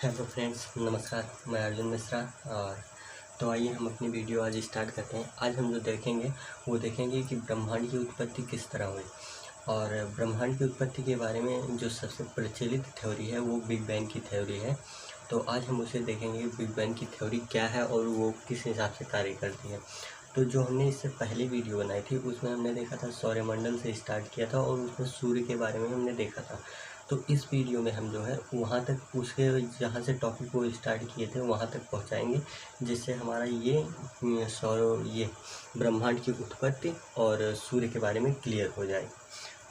Hello friends, नमस्कार। मैं अर्जुन मिश्रा। और तो आइए हम अपनी वीडियो आज स्टार्ट करते हैं। आज हम जो देखेंगे वो देखेंगे कि ब्रह्मांड की उत्पत्ति किस तरह हुई। और ब्रह्मांड की उत्पत्ति के बारे में जो सबसे प्रचलित थ्योरी है वो बिग बैंग की थ्योरी है। तो आज हम उसे देखेंगे बिग बैंग की थ्योरी क्या है और वो किस हिसाब से कार्य करती है। तो जो हमने इससे पहले वीडियो बनाई थी उसमें हमने देखा था सौरमंडल से स्टार्ट किया था और उसमें सूर्य के बारे में हमने देखा था। तो इस वीडियो में हम जो है वहाँ तक उसके जहाँ से टॉपिक को स्टार्ट किए थे वहाँ तक पहुँचाएंगे, जिससे हमारा ये ब्रह्मांड की उत्पत्ति और सूर्य के बारे में क्लियर हो जाए।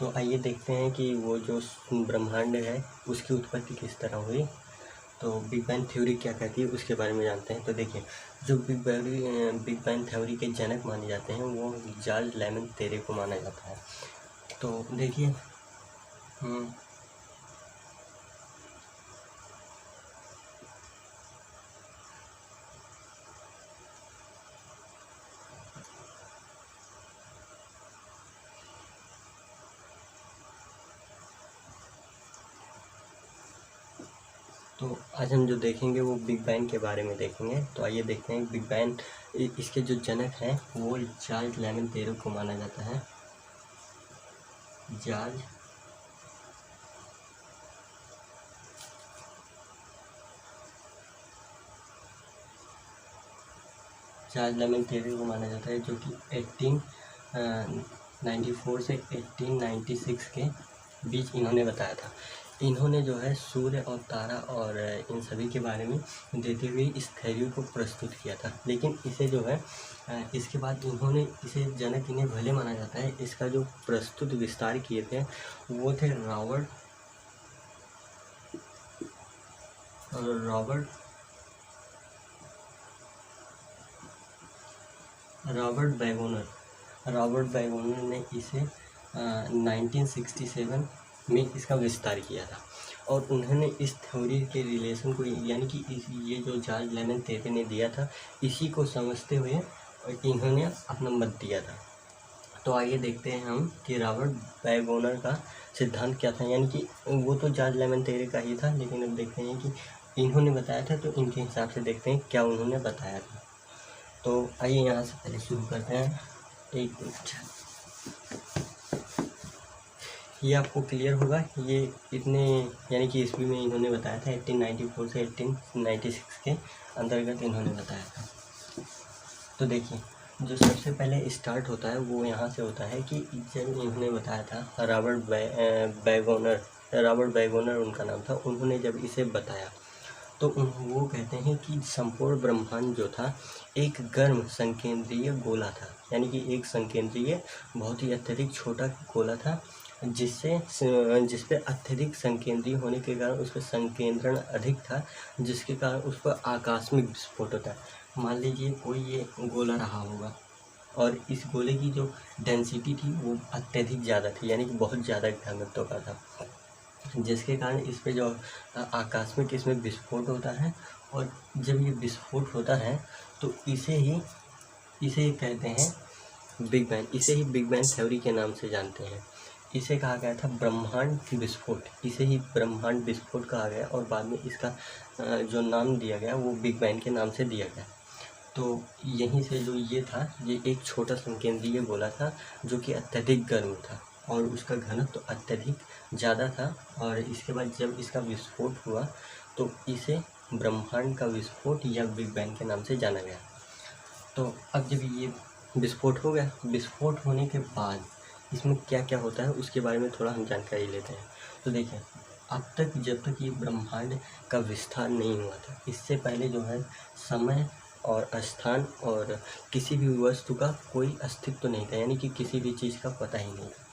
तो आइए देखते हैं कि वो जो ब्रह्मांड है उसकी उत्पत्ति किस तरह हुई। तो बिग बैंग थ्योरी क्या कहती है उसके बारे में जानते हैं। तो देखिए, जो बिग बैंग थ्योरी के जनक माने जाते हैं वो चार्ल्स लेमन तेरे को माना जाता है। तो देखिए, तो आज हम जो देखेंगे वो बिग बैंग के बारे में देखेंगे। तो आइए देखते हैं बिग बैंग। इसके जो जनक हैं वो चार्ल्स लेमन तेरे को माना जाता है। चार्ल्स लेमन तेरे को माना जाता है, जो कि 1894 से 1896 के बीच इन्होंने बताया था। इन्होंने जो है सूर्य और तारा और इन सभी के बारे में देते हुए इस थ्योरी को प्रस्तुत किया था। लेकिन इसे जो है इसके बाद इन्होंने इसे जनक इन्हें भले माना जाता है। इसका जो प्रस्तुत विस्तार किए थे वो थे रॉबर्ट बैगोनर ने इसे 1967 में इसका विस्तार किया था। और उन्होंने इस थ्योरी के रिलेशन को, यानी कि ये जो चार्ल्स लेमन तेरे ने दिया था इसी को समझते हुए इन्होंने अपना मत दिया था। तो आइए देखते हैं हम कि रॉबर्ट बैगोनर का सिद्धांत क्या था। यानी कि वो तो चार्ल्स लेमन तेरे का ही था, लेकिन अब देखते हैं कि इन्होंने बताया था, तो इनके हिसाब से देखते हैं क्या उन्होंने बताया था। तो आइए यहाँ से पहले शुरू करते हैं। एक मिनट, ये आपको क्लियर होगा। ये इतने यानी कि ईस्वी में इन्होंने बताया था 1894 से 1896 के अंतर्गत इन्होंने बताया था। तो देखिए, जो सबसे पहले स्टार्ट होता है वो यहाँ से होता है कि जब इन्होंने बताया था रॉबर्ट बैगोनर उनका नाम था। उन्होंने जब इसे बताया तो वो कहते हैं कि संपूर्ण ब्रह्मांड जो था एक गर्म संकेंद्रीय गोला था। यानी कि एक संकेंद्रीय बहुत ही अत्यधिक छोटा गोला था, जिस पे अत्यधिक संकेंद्रीय होने के कारण उस पर संकेंद्रण अधिक था, जिसके कारण उस पर आकस्मिक विस्फोट होता है। मान लीजिए कोई ये गोला रहा होगा और इस गोले की जो डेंसिटी थी वो अत्यधिक ज़्यादा थी, यानी कि बहुत ज़्यादा घनत्व का था, जिसके कारण इस पे जो आकस्मिक इसमें विस्फोट होता है। और जब ये विस्फोट होता है तो इसे कहते हैं बिग बैंग। इसे ही बिग बैंग थ्योरी के नाम से जानते हैं। इसे कहा गया था ब्रह्मांड विस्फोट। इसे ही ब्रह्मांड विस्फोट कहा गया और बाद में इसका जो नाम दिया गया वो बिग बैंग के नाम से दिया गया। तो यहीं से जो ये था, ये एक छोटा संकेंद्रीय गोला था जो कि अत्यधिक गर्म था और उसका घनत्व तो अत्यधिक ज़्यादा था। और इसके बाद जब इसका विस्फोट हुआ तो इसे ब्रह्मांड का विस्फोट या बिग बैंग के नाम से जाना गया। तो अब जब ये विस्फोट हो गया, विस्फोट होने के बाद इसमें क्या क्या होता है उसके बारे में थोड़ा हम जानकारी लेते हैं। तो देखिए, अब तक जब तक ये ब्रह्मांड का विस्तार नहीं हुआ था, इससे पहले जो है समय और स्थान और किसी भी वस्तु का कोई अस्तित्व नहीं था, यानी कि किसी भी चीज़ का पता ही नहीं था।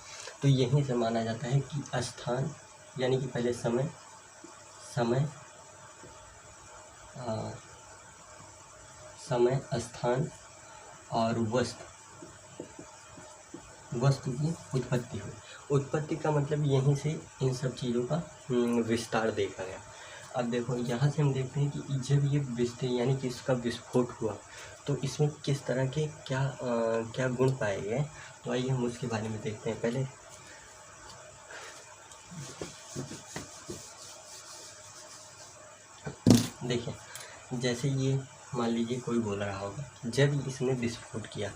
तो यहीं से माना जाता है कि स्थान, यानी कि पहले समय स्थान और वस्तु की उत्पत्ति हुई। उत्पत्ति का मतलब यहीं से इन सब चीज़ों का विस्तार देखा गया। अब देखो, यहाँ से हम देखते हैं कि जब ये यानी कि इसका विस्फोट हुआ तो इसमें किस तरह के क्या गुण पाए गए। तो आइए हम उसके बारे में देखते हैं। पहले देखिए, जैसे ये मान लीजिए कोई बोल रहा होगा, जब इसने विस्फोट किया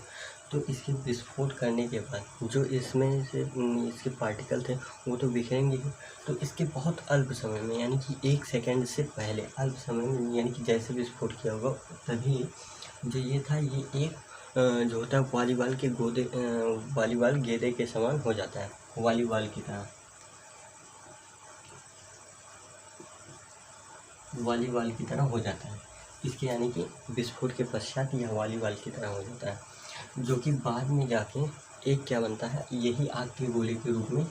तो इसके विस्फोट करने के बाद जो इसमें से इसके पार्टिकल थे वो तो बिखरेंगे ही। तो इसके बहुत अल्प समय में, यानी कि 1 सेकंड से पहले अल्प समय में, यानी कि जैसे विस्फोट किया होगा तभी जो ये था, ये एक जो होता है वॉलीबॉल गेंदे के समान हो जाता है, वॉलीबॉल की तरह, वॉलीबॉल की तरह हो जाता है इसके, यानी कि विस्फोट के पश्चात यह वॉलीबॉल की तरह हो जाता है, जो कि बाद में जाके एक क्या बनता है, यही आग के गोले के रूप में,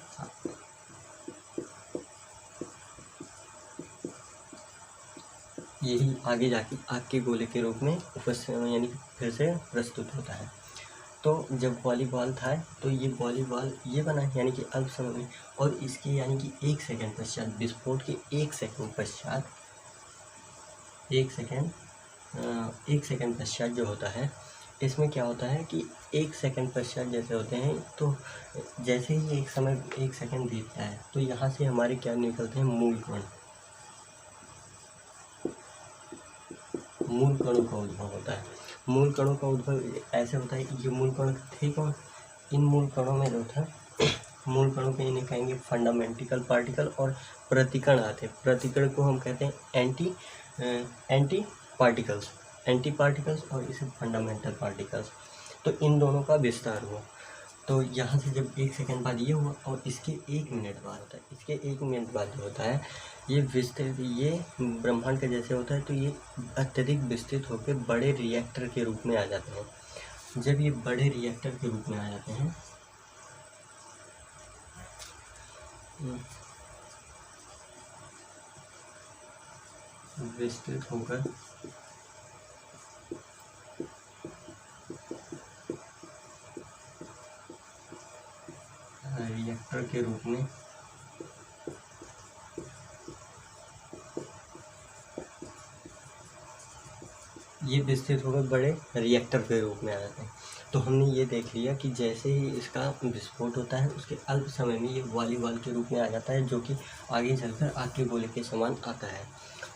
यही आगे जाके आग के गोले के रूप में यानी कि फिर से प्रस्तुत होता है। तो जब वॉलीबॉल था तो ये वॉलीबॉल ये बना, यानी कि अल्प समय में, और इसके यानी कि 1 सेकंड पश्चात, विस्फोट के 1 सेकंड पश्चात, 1 सेकंड पश्चात जो होता है, इसमें क्या होता है कि 1 सेकंड पश्चात जैसे होते हैं, तो जैसे ही 1 सेकंड बीतता है तो यहाँ से हमारे क्या निकलते हैं, मूल कणों का उद्भव होता है। मूल कणों का उद्भव ऐसे होता है कि ये मूल कण थे कौन, इन मूल कणों में जो था, मूल कणों को इन्हें कहेंगे फंडामेंटल पार्टिकल, और प्रतिकण आते हैं, प्रतिकण को हम कहते हैं एंटी पार्टिकल्स, और इसे फंडामेंटल पार्टिकल्स। तो इन दोनों का विस्तार हुआ, तो यहाँ से जब 1 सेकंड बाद ये हुआ, और इसके 1 मिनट बाद होता है, इसके 1 मिनट बाद जो होता है, ये विस्तृत, ये ब्रह्मांड के जैसे होता है, तो ये अत्यधिक विस्तृत होकर बड़े रिएक्टर के रूप में आ जाते हैं। जब ये बड़े रिएक्टर के रूप में आ जाते हैं, विस्तृत होकर रिएक्टर के रूप में, ये विस्तृत होकर बड़े रिएक्टर के रूप में आ जाते हैं। तो हमने ये देख लिया कि जैसे ही इसका विस्फोट होता है उसके अल्प समय में ये वॉलीबॉल के रूप में आ जाता है, जो कि आगे चलकर आग के गोले के समान आता है,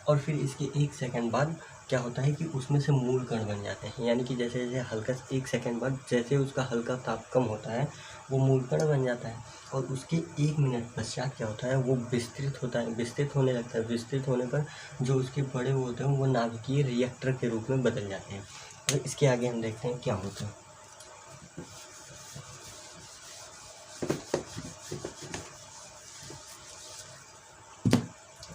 और फिर इसके 1 सेकंड बाद क्या होता है कि उसमें से मूल कण बन जाते हैं, यानी कि जैसे जैसे हल्का 1 सेकंड बाद जैसे उसका हल्का ताप कम होता है वो मूल कण बन जाता है, और उसके 1 मिनट पश्चात क्या होता है, वो विस्तृत होता है, विस्तृत होने लगता है। विस्तृत होने पर जो उसके बड़े होते हैं वो नाभिकीय रिएक्टर के रूप में बदल जाते हैं। और इसके आगे हम देखते हैं क्या होता है।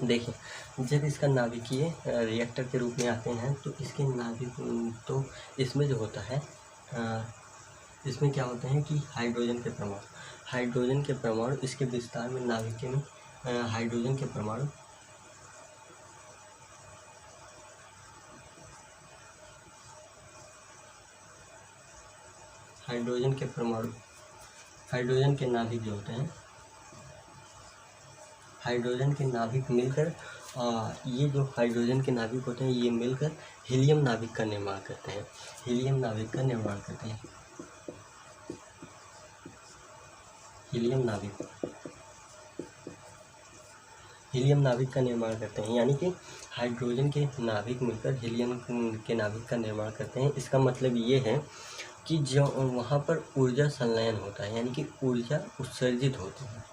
देखिए, जब इसका नाभिकीय रिएक्टर के रूप में आते हैं तो इसके तो इसमें जो होता है, इसमें क्या होते हैं कि हाइड्रोजन के परमाणु इसके विस्तार में, नाभिकीय में हाइड्रोजन के परमाणु हाइड्रोजन के नाभिक जो होते हैं, हाइड्रोजन के नाभिक मिलकर, ये जो हाइड्रोजन के नाभिक होते हैं ये मिलकर हीलियम नाभिक का निर्माण करते हैं, हीलियम नाभिक का निर्माण करते हैं, यानी कि हाइड्रोजन के नाभिक मिलकर हीलियम के नाभिक का निर्माण करते हैं। इसका मतलब ये है कि जो वहाँ पर ऊर्जा संलयन होता है, यानी कि ऊर्जा उत्सर्जित होती है।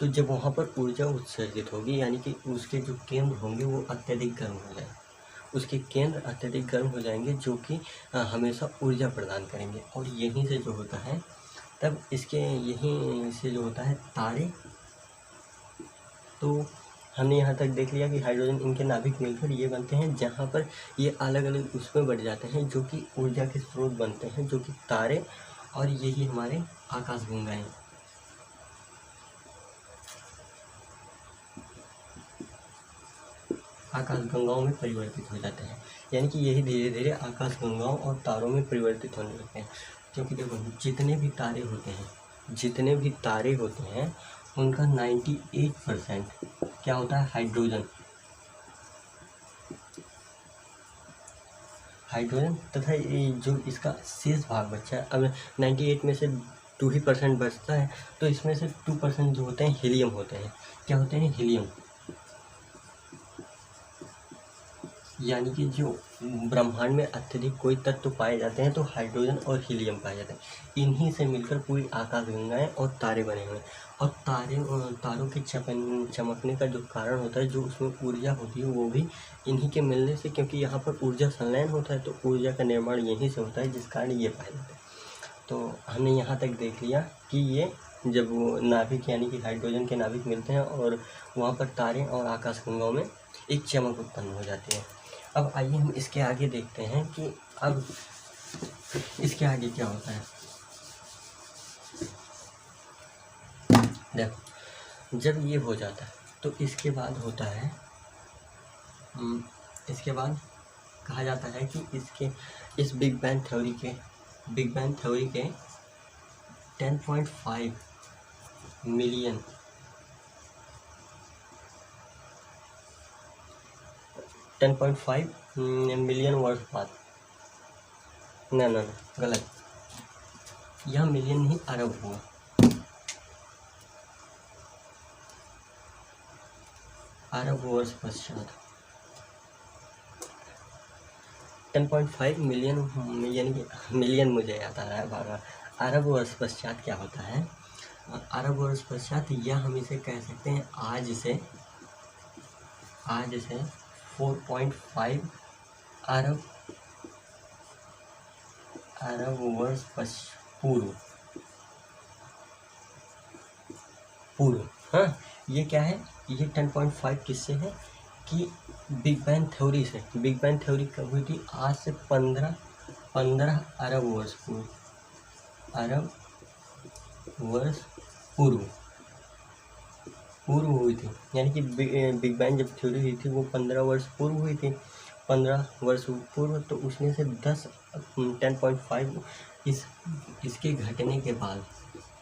तो जब वहाँ पर ऊर्जा उत्सर्जित होगी, यानी कि उसके जो केंद्र होंगे वो अत्यधिक गर्म हो जाएंगे, उसके केंद्र अत्यधिक गर्म हो जाएंगे, जो कि हमेशा ऊर्जा प्रदान करेंगे, और यहीं से जो होता है, तब इसके यहीं से जो होता है तारे। तो हमने यहाँ तक देख लिया कि हाइड्रोजन इनके नाभिक मिलकर ये बनते हैं, जहाँ पर ये अलग अलग उसमें बढ़ जाते हैं, जो कि ऊर्जा के स्रोत बनते हैं, जो कि तारे, और यही हमारे आकाशगंगाएं। आकाशगंगाओं में परिवर्तित हो जाते हैं, यानी कि यही धीरे धीरे आकाशगंगाओं और तारों में परिवर्तित होने लगते हैं। क्योंकि देखो, जितने भी तारे होते हैं उनका 98% क्या होता है, हाइड्रोजन तथा ये जो इसका शेष भाग बचा है, अब 98 में से 2% बचता है, तो इसमें से 2% जो होते हैं हीलियम होते हैं। क्या होते हैं, हीलियम। यानी कि जो ब्रह्मांड में अत्यधिक कोई तत्व पाए जाते हैं तो हाइड्रोजन और हीलियम पाए जाते हैं। इन्हीं से मिलकर पूरी आकाशगंगाएं और तारे बने हुए हैं। और तारों के चमकने का जो कारण होता है, जो उसमें ऊर्जा होती है, वो भी इन्हीं के मिलने से, क्योंकि यहाँ पर ऊर्जा संलयन होता है तो ऊर्जा का निर्माण यहीं से होता है, जिस कारण ये पाए जाते हैं। तो हमने यहाँ तक देख लिया कि ये जब वो नाभिक यानी कि हाइड्रोजन के नाभिक मिलते हैं और वहाँ पर तारे और आकाशगंगाओं में एक चमक उत्पन्न हो जाती है। अब आइए हम इसके आगे देखते हैं कि अब इसके आगे क्या होता है। देखो, जब ये हो जाता है तो इसके बाद होता है, इसके बाद कहा जाता है कि इस बिग बैंग थ्योरी के 10.5 मिलियन वर्ष बाद, ना गलत, यह मिलियन नहीं अरब हुआ। अरब वर्ष पश्चात 10.5 मिलियन, यानी कि मिलियन मुझे याद आ रहा है बार। अरब वर्ष पश्चात क्या होता है, अरब वर्ष पश्चात, या हम इसे कह सकते हैं आज से 4.5 अरब वर्ष पूर्व। हाँ, ये क्या है, ये 10.5 किससे है कि बिग बैंग थ्योरी से। बिग बैंग थ्योरी कब हुई थी, आज से 15 अरब वर्ष पूर्व हुई थी। यानी कि बिग बैंग जब थ्योरी हुई थी वो 15 वर्ष पूर्व हुई थी। 15 वर्ष पूर्व, तो उसमें से 10.5 इसके घटने के बाद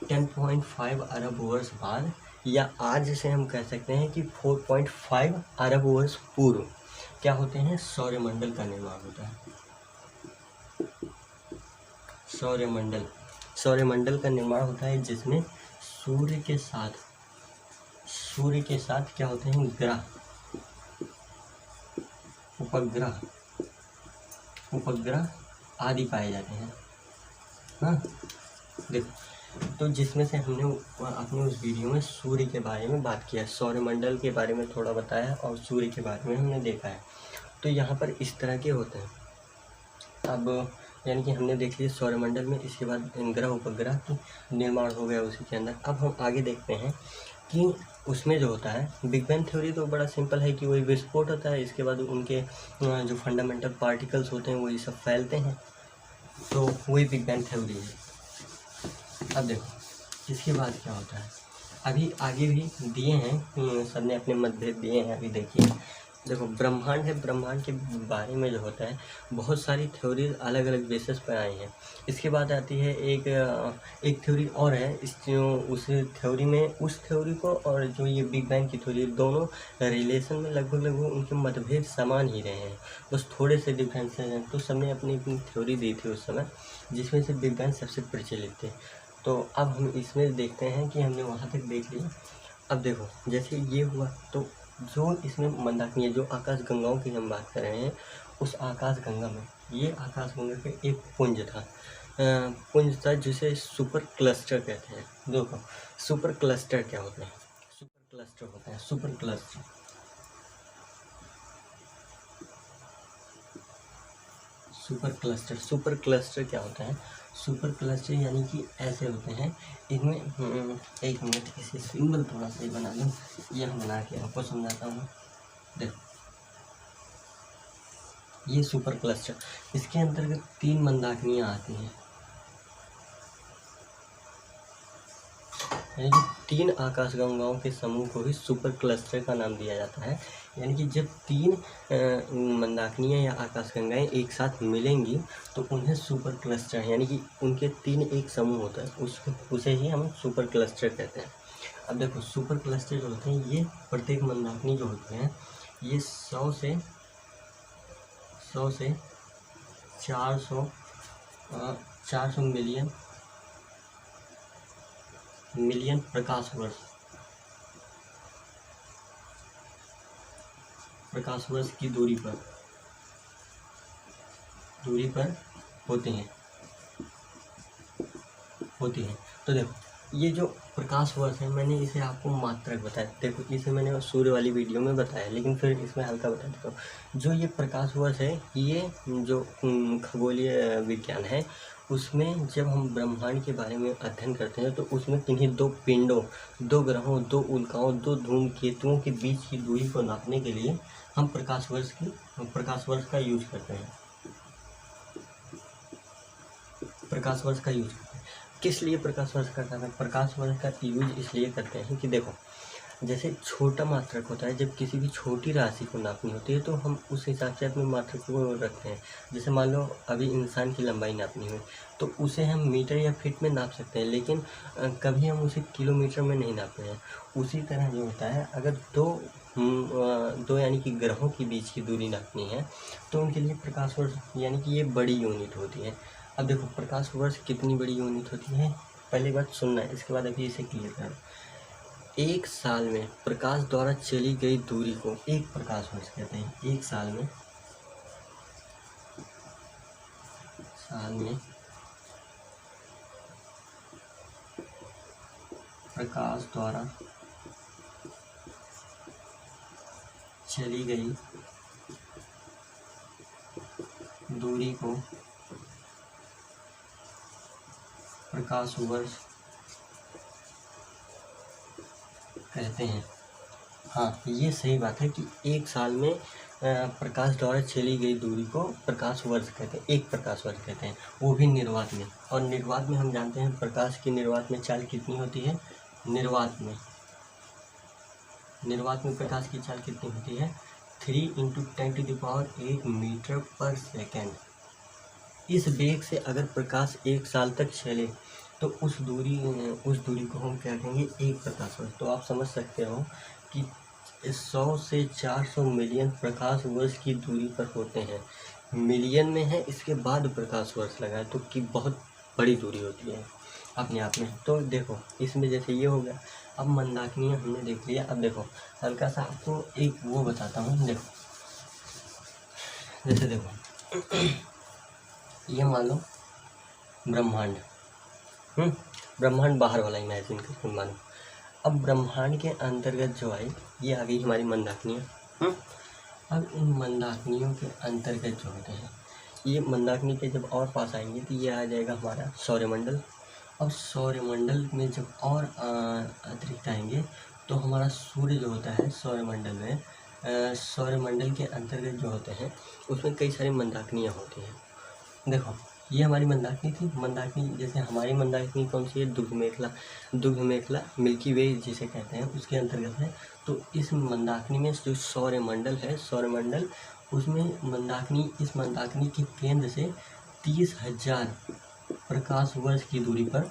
10.5 अरब वर्ष बाद, या आज से हम कह सकते हैं कि 4.5 अरब वर्ष पूर्व क्या होते हैं, सौरमंडल का निर्माण होता है। सौरमंडल का निर्माण होता है, जिसमें सूर्य के साथ क्या होते हैं, ग्रह, उपग्रह आदि पाए जाते हैं। हाँ, देखो, तो जिसमें से हमने अपने उस वीडियो में सूर्य के बारे में बात किया, सौरमंडल के बारे में थोड़ा बताया और सूर्य के बारे में हमने देखा है। तो यहाँ पर इस तरह के होते हैं। अब यानी कि हमने देख लिया सौरमंडल में, इसके बाद ग्रह उपग्रह की निर्माण हो गया उसी के अंदर। अब हम आगे देखते हैं कि उसमें जो होता है, बिग बैंग थ्योरी तो बड़ा सिंपल है कि वही विस्फोट होता है, इसके बाद उनके जो फंडामेंटल पार्टिकल्स होते हैं वही सब फैलते हैं, तो वही बिग बैंग थ्योरी है। अब देखो इसके बाद क्या होता है, अभी आगे भी दिए हैं, सबने अपने मतभेद दिए हैं। अभी देखिए, देखो ब्रह्मांड है, ब्रह्मांड के बारे में जो होता है बहुत सारी थ्योरीज अलग अलग बेसिस पर आई हैं। इसके बाद आती है एक थ्योरी और है, उस थ्योरी को और जो ये बिग बैंग की थ्योरी, दोनों रिलेशन में लगभग उनके मतभेद समान ही रहे हैं, बस थोड़े से डिफरेंसेस हैं। तो सबने अपनी अपनी थ्योरी दी थी उस समय, जिसमें से बिग बैंग सबसे प्रचलित थे। तो अब हम इसमें देखते हैं कि हमने वहाँ तक देख लिया। अब देखो, जैसे ये हुआ तो जो इसमें मंदाकिनी, जो आकाश गंगाओं की हम बात कर रहे हैं, उस आकाश गंगा में, ये आकाश गंगा के एक पुंज था जिसे सुपर क्लस्टर कहते हैं। देखो सुपर क्लस्टर क्या होते हैं, सुपर क्लस्टर क्या होता है, सुपर क्लस्टर यानी कि ऐसे होते हैं, इनमें एक मिनट इसे सिंबल थोड़ा सा बना लूँ, यह बना के आपको समझाता हूँ। देखो ये सुपर क्लस्टर, इसके अंतर्गत 3 मंदाकिनियाँ आती हैं, यानी कि 3 आकाशगंगाओं के समूह को ही सुपर क्लस्टर का नाम दिया जाता है। यानी कि जब 3 मंदाकिनियाँ या आकाशगंगाएं एक साथ मिलेंगी तो उन्हें सुपर क्लस्टर, यानी कि उनके 3 एक समूह होता है, उसे ही हम सुपर क्लस्टर कहते हैं। अब देखो सुपर क्लस्टर जो होते हैं, ये प्रत्येक मंदाकिनी जो होते हैं, ये 100 से 400 मिलियन प्रकाश वर्ष की दूरी पर दूरी पर होती हैं। तो देखो, ये जो प्रकाश वर्ष है, मैंने इसे आपको मात्रक बताया। देखो, इसे मैंने सूर्य वाली वीडियो में बताया, लेकिन फिर इसमें हल्का बता देता हूँ। जो ये प्रकाश वर्ष है, ये जो खगोलीय विज्ञान है, उसमें जब हम ब्रह्मांड के बारे में अध्ययन करते हैं, तो उसमें किन्हीं दो पिंडों, दो ग्रहों, दो उल्काओं, दो धूमकेतुओं के बीच की दूरी को नापने के लिए हम प्रकाश वर्ष का यूज करते हैं। प्रकाश वर्ष का यूज करते हैं। किस लिए प्रकाश वर्ष का करते हैं? प्रकाश वर्ष का यूज इसलिए करते हैं कि देखो, जैसे छोटा मात्रक होता है, जब किसी भी छोटी राशि को नापनी होती है, तो हम उस हिसाब से अपने मात्रक को रखते हैं। जैसे मान लो अभी इंसान की लंबाई नापनी है, तो उसे हम मीटर या फीट में नाप सकते हैं, लेकिन कभी हम उसे किलोमीटर में नहीं नापते हैं। उसी तरह जो होता है, अगर दो यानी कि ग्रहों के बीच की दूरी नापनी है, तो उनके लिए प्रकाश वर्ष यानी कि ये बड़ी यूनिट होती है। अब देखो, प्रकाश वर्ष कितनी बड़ी यूनिट होती है, पहली बात सुनना है, इसके बाद अभी इसे क्लियर करना। एक साल में प्रकाश द्वारा चली गई दूरी को एक प्रकाश वर्ष कहते हैं। एक साल में प्रकाश द्वारा चली गई दूरी को प्रकाश वर्ष कहते हैं। हाँ, ये सही बात है कि एक साल में प्रकाश द्वारा चली गई दूरी को प्रकाश वर्ष कहते हैं, एक प्रकाश वर्ष कहते हैं, वो भी निर्वात में। और निर्वात में हम जानते हैं प्रकाश की निर्वात में चाल कितनी होती है। निर्वात में प्रकाश की चाल कितनी होती है? 3 × 10⁸ मीटर पर सेकेंड। इस वेग से अगर प्रकाश एक साल तक चले, तो उस दूरी को हम क्या कहेंगे? एक प्रकाश वर्ष। तो आप समझ सकते हो कि 100 से 400 मिलियन प्रकाश वर्ष की दूरी पर होते हैं। मिलियन में है, इसके बाद प्रकाश वर्ष लगा है, तो कि बहुत बड़ी दूरी होती है अपने आप में। तो देखो, इसमें जैसे ये हो गया। अब मंदाकिनी हमने देख लिया। अब देखो, हल्का सा आपको एक वो बताता हूँ। देखो, जैसे देखो, ये मान लो ब्रह्मांड, ब्रह्मांड बाहर वाला इमेजिन करके मानो। अब ब्रह्मांड के अंतर्गत जो आई, ये आ गई हमारी मंदाकिनियाँ। अब इन मंदाकिनियों के अंतर्गत जो होते हैं, ये मंदाकिनी के जब और पास आएंगे, तो ये आ जाएगा हमारा सौरमंडल। अब सौरमंडल में जब और अतिरिक्त आएंगे, तो हमारा सूर्य जो होता है सौरमंडल में, सौरमंडल के अंतर्गत जो होते हैं, उसमें कई सारी मंदाकिनियाँ होती हैं। देखो, ये हमारी मंदाकिनी थी। मंदाकिनी, जैसे हमारी मंदाकिनी कौन सी है? दुग्ध मेखला मिल्की वे जिसे कहते हैं, उसके अंतर्गत है। तो इस मंदाकिनी में जो सौरमंडल है, सौरमंडल, उसमें इस मंदाकिनी के केंद्र से 30,000 प्रकाश वर्ष की दूरी पर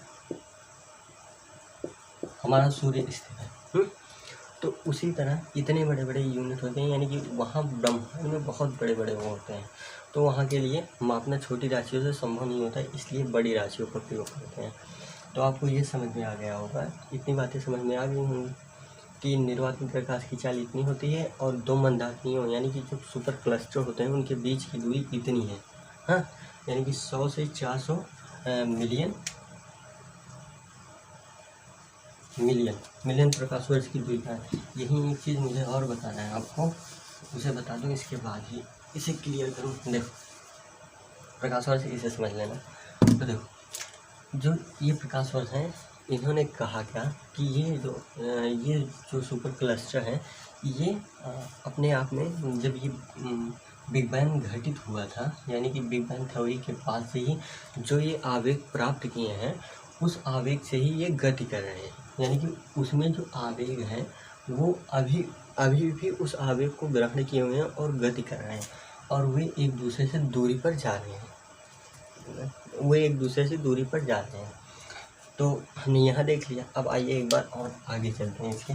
हमारा सूर्य स्थित है। तो उसी तरह इतने बड़े बड़े यूनिट होते हैं, यानी कि वहाँ ब्रह्मांड में बहुत बड़े बड़े वो होते हैं। तो वहाँ के लिए मापना छोटी राशियों से संभव नहीं होता है, इसलिए बड़ी राशियों का प्रयोग करते हैं। तो आपको ये समझ में आ गया होगा, इतनी बातें समझ में आ गई होंगी कि निर्वात में प्रकाश की चाल इतनी होती है, और दो मंदाकिनियों यानी कि जो सुपर क्लस्टर होते हैं, उनके बीच की दूरी इतनी है। हाँ, यानी कि 100 से 400 मिलियन प्रकाश वर्ष की दूरी है। यही एक चीज़ मुझे और बताना है आपको, उसे बता दूं, इसके बाद ही इसे क्लियर करूं। देखो, प्रकाश वर्ष इसे समझ लेना। तो देखो, जो ये प्रकाश वर्ष हैं, इन्होंने कहा क्या कि ये जो सुपर क्लस्टर है, ये अपने आप में जब ये बिग बैंग घटित हुआ था, यानी कि बिग बैंग थ्योरी के बाद से ही जो ये आवेग प्राप्त किए हैं, उस आवेग से ही ये गति कर रहे हैं। यानी कि उसमें जो आवेग है, वो अभी भी उस आवेग को ग्रहण किए हुए हैं और गति कर रहे हैं, और वे एक दूसरे से दूरी पर जा रहे हैं। तो हमने यहाँ देख लिया। अब आइए एक बार और आगे चलते हैं इसके,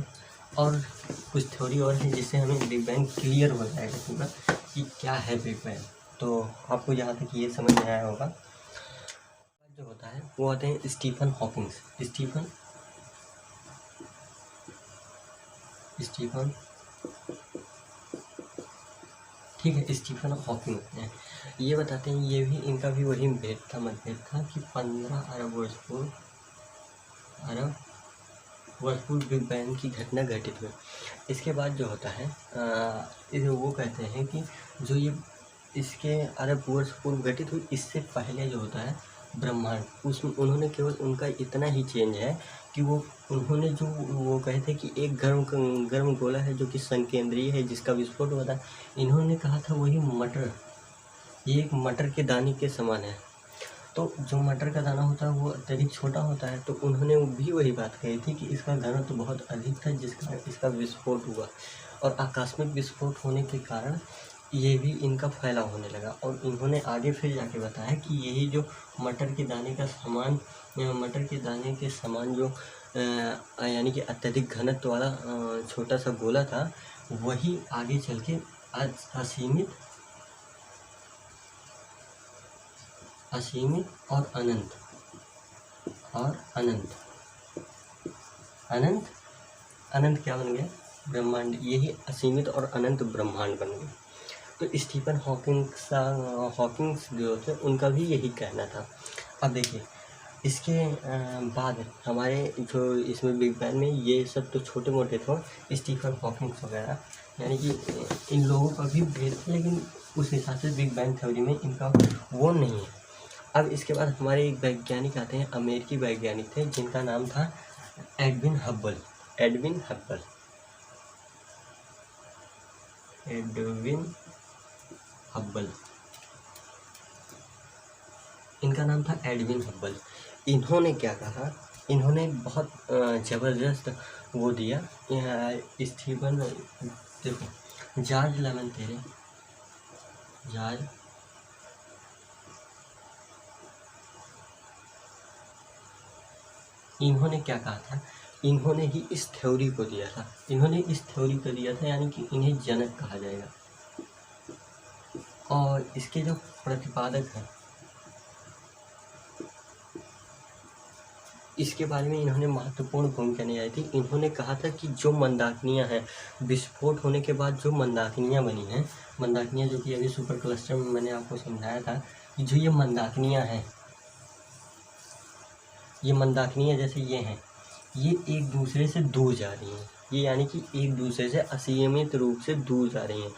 और कुछ थ्योरी और है, जिससे हमें बिग बैंग क्लियर हो जाएगा पूरा कि क्या है बिग बैंग। तो आपको जहाँ तक ये समझ में आया होगा, जो होता है वो होते हैं स्टीफन हॉकिंग ठीक है। स्टीफन हॉकिंग हैं, ये बताते हैं, ये भी इनका भी वही मतभेद था कि 15 अरब वर्ष पूर्व बिग बैंग की घटना घटित हुई। इसके बाद जो होता है वो कहते हैं कि जो ये इसके अरब वर्ष पूर्व घटित हुई, इससे पहले जो होता है ब्रह्मांड, उसमें उन्होंने केवल उनका इतना ही चेंज है कि उन्होंने जो वो कहे थे कि एक गर्म गोला है जो कि संकेंद्रीय है जिसका विस्फोट हुआ था, इन्होंने कहा था वही मटर, ये एक मटर के दाने के समान है। तो जो मटर का दाना होता है वो अत्यधिक छोटा होता है, तो उन्होंने भी वही बात कही थी कि इसका घनत्व तो बहुत अधिक था जिसका इसका विस्फोट हुआ, और आकस्मिक विस्फोट होने के कारण ये भी इनका फैलाव होने लगा। और इन्होंने आगे फिर जाके बताया कि यही जो मटर के दाने के समान जो यानी कि अत्यधिक घनत्व वाला छोटा सा गोला था, वही आगे चल के असीमित और अनंत क्या बन गया? ब्रह्मांड। यही असीमित और अनंत ब्रह्मांड बन गए। तो स्टीफन हॉकिंग्स जो थे उनका भी यही कहना था। अब देखिए इसके बाद हमारे जो इसमें बिग बैंग में ये सब तो छोटे मोटे थे, स्टीफन हॉकिंग्स वगैरह, यानी कि इन लोगों का भी भेद था, लेकिन उस हिसाब से बिग बैंग थ्योरी में इनका वो नहीं है। अब इसके बाद हमारे एक वैज्ञानिक आते हैं, अमेरिकी वैज्ञानिक थे जिनका नाम था एडविन हब्बल। इनका नाम था एडविन हब्बल। इन्होंने क्या कहा, इन्होंने बहुत ज़बरदस्त वो दिया स्टीफन, देखो जॉर्ज लेमेंटेरे, इन्होंने क्या कहा था, इन्होंने ही इस थ्योरी को दिया था, यानी कि इन्हें जनक कहा जाएगा। और इसके जो प्रतिपादक हैं, इसके बारे में इन्होंने महत्वपूर्ण भूमिका निभाई थी। इन्होंने कहा था कि जो मंदाकिनियाँ हैं, विस्फोट होने के बाद जो मंदाकिनियाँ बनी हैं, मंदाकिनियाँ जो कि अभी सुपर क्लस्टर में मैंने आपको समझाया था कि जो ये मंदाकिनियाँ हैं, ये मंदाकिनियाँ जैसे ये हैं, ये एक दूसरे से दूर जा रही हैं, ये यानी कि एक दूसरे से असीमित रूप से दूर जा रही हैं।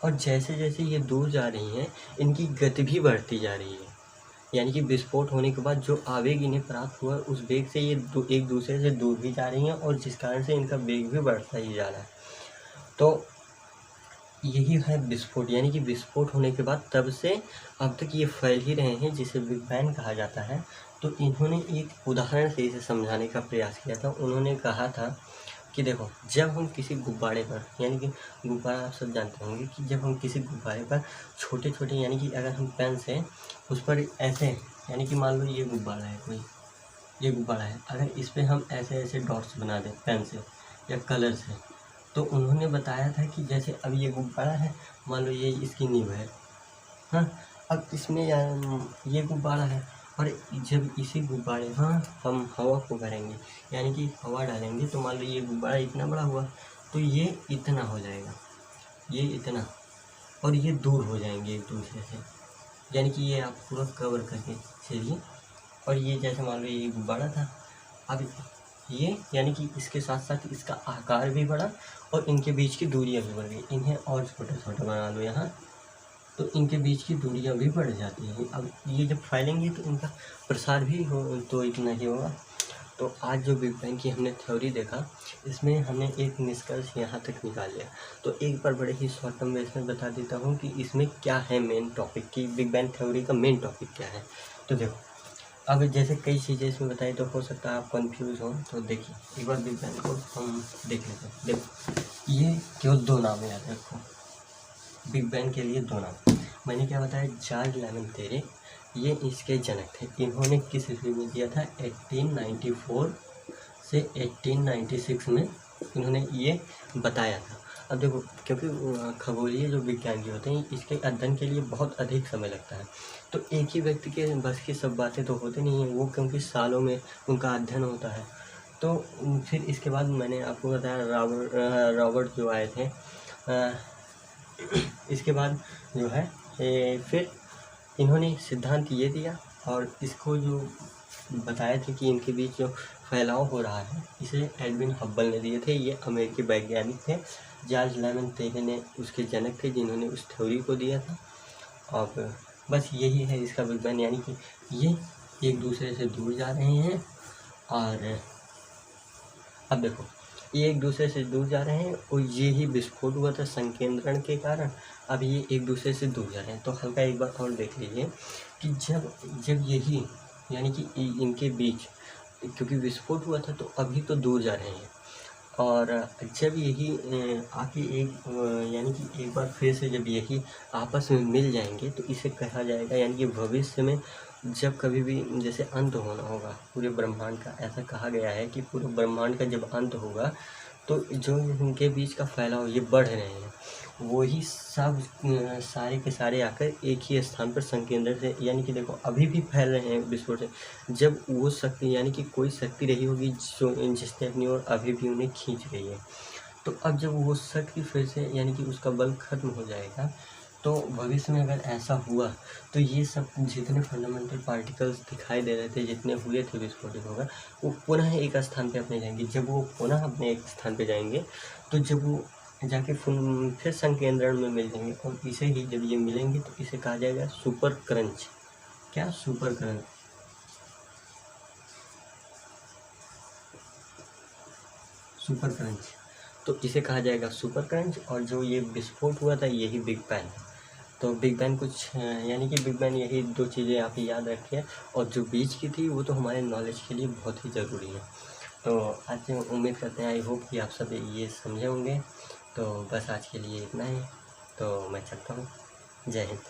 और जैसे जैसे ये दूर जा रही हैं, इनकी गति भी बढ़ती जा रही है, यानी कि विस्फोट होने के बाद जो आवेग इन्हें प्राप्त हुआ, उस वेग से ये एक दूसरे से दूर भी जा रही हैं, और जिस कारण से इनका वेग भी बढ़ता ही जा रहा है। तो यही है विस्फोट, यानी कि विस्फोट होने के बाद तब से अब तक ये फैल ही रहे हैं, जिसे बिग बैंग कहा जाता है। तो इन्होंने एक उदाहरण से इसे समझाने का प्रयास किया था। उन्होंने कहा था कि देखो, जब हम किसी गुब्बारे पर, यानी कि गुब्बारा आप सब जानते होंगे कि जब हम किसी गुब्बारे पर छोटे छोटे, यानी कि अगर हम पेन से उस पर ऐसे, यानी कि मान लो ये गुब्बारा है, अगर इस पर हम ऐसे ऐसे डॉट्स बना दें पेन से या कलर से, तो उन्होंने बताया था कि जैसे अब ये गुब्बारा है, मान लो ये इसकी नींव है, हाँ, अब इसमें ये गुब्बारा है, और जब इसी गुब्बारे हम हवा को भरेंगे, यानी कि हवा डालेंगे, तो मान लो ये गुब्बारा इतना बड़ा हुआ, तो ये इतना हो जाएगा, ये इतना, और ये दूर हो जाएंगे एक दूसरे से, यानी कि ये आप पूरा कवर करके चलिए। और ये जैसे मान लो ये गुब्बारा था, अब ये यानी कि इसके साथ साथ इसका आकार भी बढ़ा और इनके बीच की दूरियां भी बढ़ गई। इन्हें और छोटा छोटा बना लो यहाँ, तो इनके बीच की दूरियां भी बढ़ जाती हैं। अब ये जब फैलेंगे तो इनका प्रसार भी हो तो इतना ही होगा। तो आज जो बिग बैंग की हमने थ्योरी देखा, इसमें हमने एक निष्कर्ष यहाँ तक निकाल लिया। तो एक बार बड़े ही शॉर्ट टर्म में इसमें बता देता हूँ कि इसमें क्या है मेन टॉपिक, की बिग बैंग थ्योरी का मेन टॉपिक क्या है। तो देखो, अब जैसे कई चीज़ें इसमें बताई, तो हो सकता है आप कंफ्यूज हो, तो देखिए एक बार बिग बैंग को हम देख लेते हैं। देखो, ये केवल 2 नाम याद रखो, बिग बैंग के लिए 2 नाम। मैंने क्या बताया, जॉर्ज लेमेंटेरे, ये इसके जनक थे। इन्होंने किस ईस्वी में दिया था, 1894 से 1896 में इन्होंने ये बताया था। अब देखो, क्योंकि खगोलीय जो विज्ञानी होते हैं, इसके अध्ययन के लिए बहुत अधिक समय लगता है, तो एक ही व्यक्ति के बस की सब बातें तो होती नहीं हैं, वो क्योंकि सालों में उनका अध्ययन होता है। तो फिर इसके बाद मैंने आपको बताया रॉबर्ट जो आए थे, इसके बाद जो है फिर इन्होंने सिद्धांत ये दिया और इसको जो बताया था कि इनके बीच जो फैलाव हो रहा है इसे एडविन हब्बल ने दिए थे। ये अमेरिकी वैज्ञानिक थे। जॉर्ज लेमन तेरे ने उसके जनक थे जिन्होंने उस थ्योरी को दिया था। अब बस यही है इसका बिग बैंग, यानी कि ये एक दूसरे से दूर जा रहे हैं। और अब देखो ये एक दूसरे से दूर जा रहे हैं और ये ही विस्फोट हुआ था संकेंद्रण के कारण। अब ये एक दूसरे से दूर जा रहे हैं। तो हल्का एक बार और देख लीजिए कि जब जब यही यानी कि इनके बीच, क्योंकि विस्फोट हुआ था तो अभी तो दूर जा रहे हैं, और जब यही आके यानी कि एक बार फिर से जब यही आपस में मिल जाएंगे तो इसे कहा जाएगा, यानी कि भविष्य में जब कभी भी जैसे अंत होना होगा पूरे ब्रह्मांड का, ऐसा कहा गया है कि पूरे ब्रह्मांड का जब अंत होगा तो जो इनके बीच का फैलाव ये बढ़ रहे हैं वही सब सारे के सारे आकर एक ही स्थान पर संकेंद्र से, यानी कि देखो अभी भी फैल रहे हैं विस्फोट से। जब वो शक्ति यानी कि कोई शक्ति रही होगी जो जिसने अपनी ओर अभी भी उन्हें खींच रही है, तो अब जब वो शक्ति फिर से यानी कि उसका बल खत्म हो जाएगा तो भविष्य में अगर ऐसा हुआ तो ये सब जितने फंडामेंटल पार्टिकल्स दिखाई दे रहे थे, जितने हुए थे विस्फोटित होकर, वो पुनः एक स्थान पे अपने जाएंगे। जब वो पुनः अपने एक स्थान पे जाएंगे तो जब वो जाके फिर संकेंद्रण में मिल जाएंगे और इसे ही जब ये मिलेंगे तो इसे कहा जाएगा सुपर क्रंच। क्या? Super crunch. सुपर क्रंच, तो इसे कहा जाएगा सुपर क्रंच। और जो ये विस्फोट हुआ था यही बिग बैंग। तो बिग बैंग कुछ यानी कि बिग बैंग यही दो चीज़ें आप याद रखिए, और जो बीच की थी वो तो हमारे नॉलेज के लिए बहुत ही ज़रूरी है। तो आज उम्मीद करते हैं, आई होप कि आप सब ये समझे होंगे। तो बस आज के लिए इतना ही, तो मैं चलता हूँ। जय हिंद।